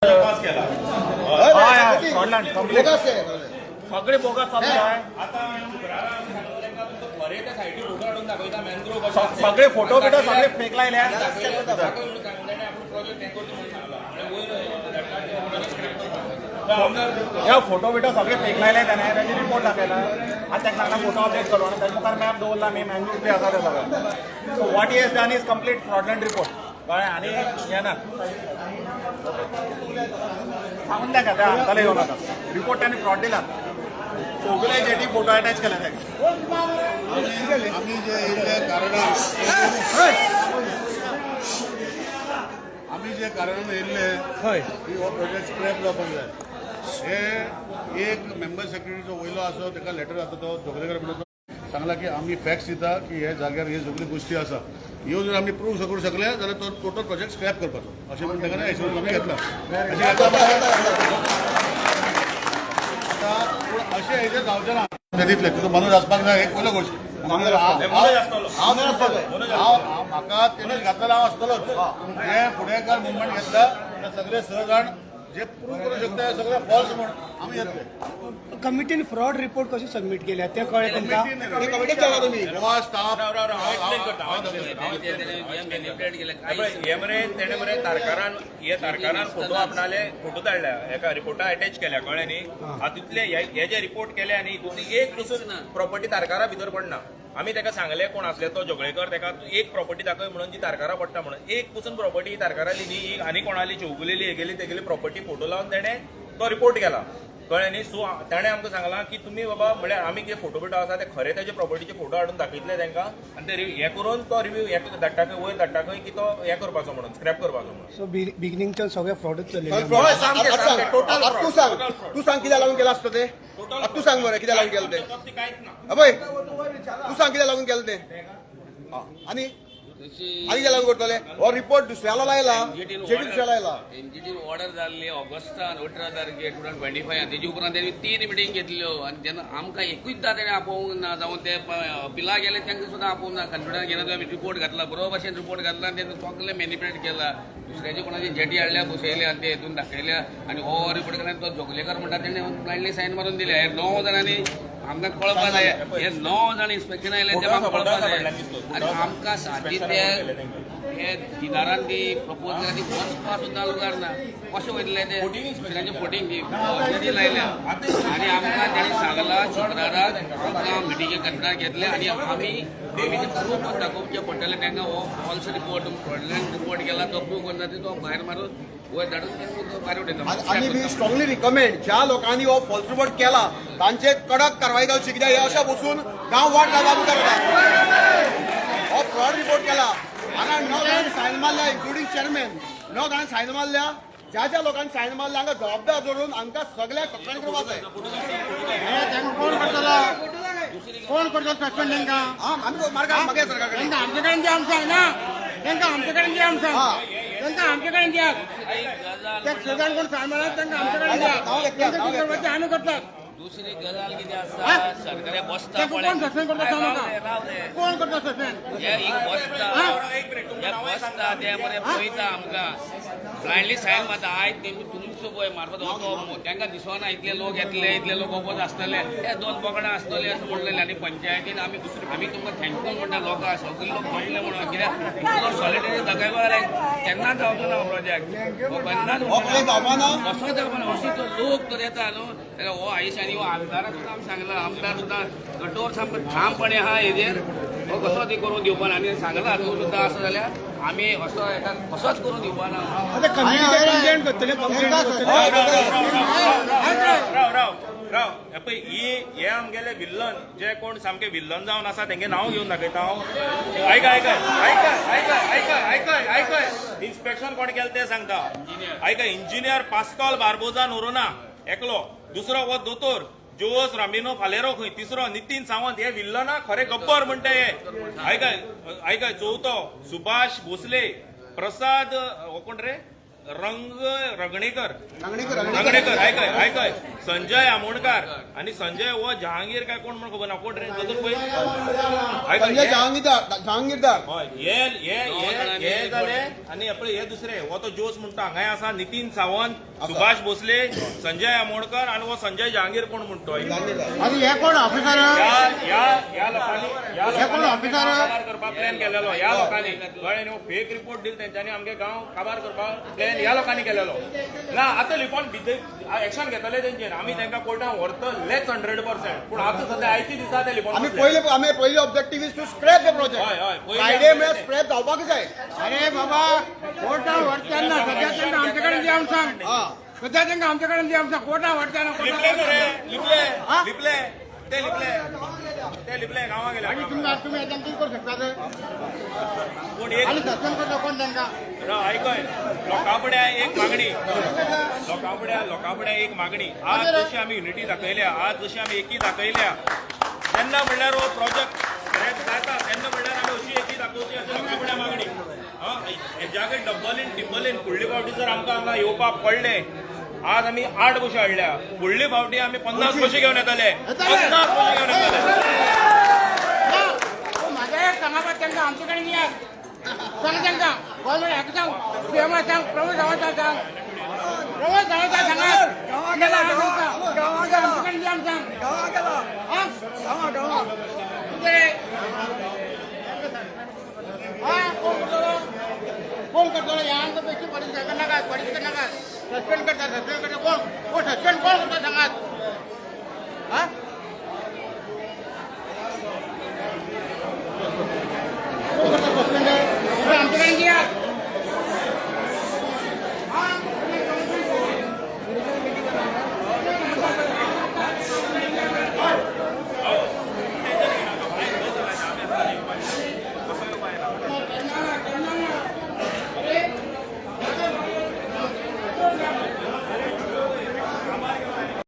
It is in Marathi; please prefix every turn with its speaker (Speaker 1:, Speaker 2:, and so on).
Speaker 1: पास केला
Speaker 2: सगळे बोगस चालू आहे. सगळे फोटो बिटो सगळे फेक लायले. या फोटो बिटो सगळे फेक लायले त्याने त्याची रिपोर्ट दाखयला. आता ताका सांगला फोटो अपडेट करू आणि त्याच्या मुखार मॅप दवरला मी मॅन्युअल बी आसा ते सगळें. So what he has done is complete fraudulent report. कळ्ळें. आनी येना सांगून द्या त्या हाताला येऊ नका. रिपोर्ट त्यांनी फ्रॉड दिला. सगळे जेटी फोटो अटॅच केला त्याने.
Speaker 3: आम्ही जे कारण येयल्ले की हो प्रोजेक्ट स्क्रॅप जावपाक जाय. हे एक मेंबर सेक्रेटरीचो वयलो आसा ताका लेटर जाता तो जोगलेकर म्हणून सांगला की आम्ही फॅक्ट्स दिता की हे जाग्यार हे सगळी गोष्टी आसा. ह्यो जर आमी प्रूव्ह करूंक शकले जाल्यार तो टोटल प्रोजेक्ट स्क्रॅप करपाचो अशें म्हणून ताका एश्योरन्स आमी घेतला. पूण अशें हेजेर जावचें ना. दितले तितून मनोज आसपाक जाय एक पयलो गोश्ट. म्हाका तेणी घातलेलो हांव आसतलोच. जे फुडेकार मुवमेंट घेतला ते सगळे स जाण जे प्रूव्ह करूंक शकता सगळे फॉल्स म्हणून आमी येतले.
Speaker 4: कमिटीन फ्रॉड रिपोर्ट कशी सबमिट केल्या ते कळ्ळें तुमकां.
Speaker 1: तारकारान फोटो आपणाले फोटो धाडल्या एका रिपोर्टा अटॅच केल्या. कळ्ळें न्ही. हातूंतले हे जे रिपोर्ट केल्या न्ही हितूंतली एक पसून प्रॉपर्टी तारकारा भितर पडना. आमी ताका सांगले कोण आसले तो जोगळेकर ताका एक प्रॉपर्टी दाखय म्हणून जी तारकारा पडटा म्हणून. एक पसून प्रॉपर्टी तारकाराली न्ही आनी कोणाली चौगुलेली हेगेली तेगेली प्रॉपर्टी फोटो लावन तेणे तो रिपोर्ट केला. कळ्ळें न्ही. सो ताणें आमकां सांगलां की तुमी बाबा म्हळ्यार आमी जे फोटो बिटो आसा ते खरे तेजे प्रॉपर्टीचे फोटो हाडून दाखयतले तांकां आनी ते हे करून तो रिव्यू हे धाडटा खंय वयर धाडटा खंय की तो हे करपाचो म्हणून स्क्रॅप करपाचो म्हणून.
Speaker 4: सो बिगिनिंगच्यान सगळे फ्रॉडच चल्ले.
Speaker 5: तू सांग कित्याक लागून केला आसता ते. तू सांग मरे कित्याक लागून केलं ते. अबय तू सांग कित्याक लागून केलं ते. आनी कित्याक लागून करतले. हो रिपोर्ट दुसऱ्याला लायला दुसऱ्याला लायला.
Speaker 6: एनजीटी ऑर्डर जाल्ली ऑगस्टान 18 तारखेर 2025 तेजे उपरांत तेणी 3 मिटींग घेतल्यो आनी जेन्ना आमकां एकूचदा तेणें आपोवंक ना जावं ते बिला गेले तांकां सुद्दां आपोवंक ना. कॉन्फिडन्स घेना आमी रिपोर्ट घातला बरो भशेन रिपोर्ट घातला आनी तेणें सगळें मॅनिप्युलेट केला. दुसऱ्याचे कोणाची जेटी हाडल्या बसयल्या आनी ते हितून दाखयल्या आनी हो रिपोर्ट केला तो जोगलेकर म्हणटा तेणें ब्लायंडली सायन मारून दिल्या. हे 9 जाणांनी आमकां कळपा जाय. हे 9 जाण इन्स्पेक्शन आयले ते आमकां कळपा जाय. आनी आमकां सारकी ते हे दिदारान ती प्रपोज केला ती वचपा सुद्दां लुगार ना. कशें वयतले ते दुसऱ्याचे फोटींग ती लायल्या आनी आमकां तेणी सांगला शुक्राराक आमकां मिटिंगे कंट्रा घेतले आनी आमी ते प्रूफ दाखोवचे पडटले तांकां हो फॉल्स रिपोर्ट फ्रॉडलंट रिपोर्ट केला तो प्रूफ करता तो भायर मारून वयर धाडून भायर उडयता.
Speaker 5: आनी वी स्ट्रॉंगली रिकमेंड ज्या लोकांनी हो फॉल्स रिपोर्ट केला तांचे कडक कारवाई जावची. कित्याक हे अशें बसून गांव वाट लागू करता. हो फ्रॉड रिपोर्ट केला हांगा 9 जाणांनी सायन मारल्या इन्क्लुडींग चेअरमॅन. 9 जाणांनी सायन मारल्या. ज्या ज्या लोकांनी सायन मारल्या हांगा जबाबदार धरून आमकां सगळ्याक सस्पेंड करपाक जाय.
Speaker 4: कोण करतो सस्पेंड तांकां.
Speaker 5: आमी मार्गार मागे सरकार कडेन
Speaker 4: आमचे कडेन जे आमचं आहे ना तांकां आमचे कडेन जे आमचं तांकां आमचे कडेन द्या. त्या शेजारी कोण सायन मारला तांकां आमचे कडेन द्या. तांकां कितें करपाचें आमी करतात.
Speaker 6: दुसरी गजाल कितें आसा सरकारे बसता
Speaker 4: कोण सस्पेंड करता सांग म्हाका. कोण करता सस्पेंड.
Speaker 6: हे एक बसता ते मरे पळयता आमकां ब्लायंडली सायन मारता. आयज तुमचो पळय मारफत हो तांकां दिसना इतले लोक येतले इतले लोक ओपोज आसतले हे 2 बोकडां आसतले अशें म्हणलेलें. आनी पंचायतीन आमी तुमकां थँक्यू म्हणटा लोकां सगळे लोक जमले म्हणून. कित्याक सॉलिडरी दाखयपाक जाय केन्नाच जावचो ना हो प्रोजेक्ट. केन्नाच असो जावना. अशी तो लोक तर येता न्हू हो आयुश्यान हो आमदाराक सुद्दां आमी सांगला. आमदार सुद्दां कठोर सामको ठामपणे आहा हेजेर हो कसो ती करून दिवपा ना. आनी सांगला तूं सुद्दां असो जाल्यार आमी असो एका कसोच करून दिवपा ना.
Speaker 4: कंप्लेंट करतले कंप्लेंट
Speaker 1: राव पळय हे आमगेले विल्लन जे कोण सामके विल्लन जावन आसा तेंगे नांव घेवन दाखयता हांव. आयकय इन्स्पेक्शन कोण केलें तें सांगता. आयकय इंजिनियर पास्कॉल बार्बोजा नोरोना एकलो. दुसरो हो दोतोर जोस रामिनो फालेरो खंय. तिसरो नितीन सावंत. हे विल्लना खरे गब्बर म्हणटा हे. आयकय चवथो सुभाष भोसले. प्रसाद कोण रे रंगणेकर. आयकय संजय आमोणकार आणि संजय हो जहांगीर काय कोण म्हणून खबर ना कोण रे तातूंत पळय
Speaker 5: संजय जहांगीरदार
Speaker 1: हय हे जाले आणि आपले हे दुसरे हो तो जोस म्हणटा हांगाय आसा नितीन सावंत सुभाष भोसले संजय आमोणकर आणि हो संजय जहांगीर कोण म्हणतो
Speaker 4: आणि हे कोण ऑफिसर
Speaker 1: या लोकांनी काबार करपाक प्लॅन केलेलो या लोकांनी कळ्ळें न्हू फेक रिपोर्ट दिले तेंच्यांनी आमगे गांव काबार करपाक प्लॅन ह्या लोकांनी केलेलो ना आतां लिपोन एक्शन घेतले तेंचेर आमी तांकां कोर्टान व्हरतलेच 100%. पूण आतां सध्या आयची दिसा ते लिपोन
Speaker 5: आम्ही पहिले objective is to scrap the
Speaker 1: हय,
Speaker 5: प्रोजेक्ट
Speaker 1: हय.
Speaker 5: फ्रायडे म्हळ्यार स्क्रॅप जावपाक जाय
Speaker 4: अरे बाबा कोर्टावर व्हरतना सध्या तांकां आमचे कडेन दिया सांग सध्या तांकां आमचे कडेन दिया सांग कोर्टावर व्हरतना
Speaker 1: लिपले मरे लिपले ते लिपले गांवां गेले
Speaker 4: आणि तुम्ही याच्यात किती करू शकता ते?
Speaker 1: पूण एक
Speaker 4: आणि सस्पेंड करता कोण तांकां
Speaker 1: ऐकय लोकांफुड्या एक मागणी लोकांफुड्या एक मागणी आज जशी आमी युनिटी दाखयल्या आज जशी आमी एकी दाखयल्या तेन्ना म्हणल्यार हो प्रोजेक्ट जाता तेन्ना म्हणल्यार आमी अशी एकी दाखोवची अशी लोकांफुड्या मागणी हेज्या कडेन डब्बलीन टिब्बलीन फुडली फावटी जर आमकां हांगा येवपाक पडलें आज आमी 8 बशी हाडल्या फुडली फावटी आमी 50 बशी घेवन येतले 50 बशी घेवन येतले
Speaker 4: माझ्या एक सांगा तांकां आमचे कडेन दिया सांग तांकां गव्हर्नमेंट हाका सांग सीएमा सांग प्रमोद सावंताक सांग सांगा आमचे कडेन दिया सांग कोण करतो या आमचं पैसे पडीत नाका सस्पेंड करता कोण सस्पेंड कोण करता सांगात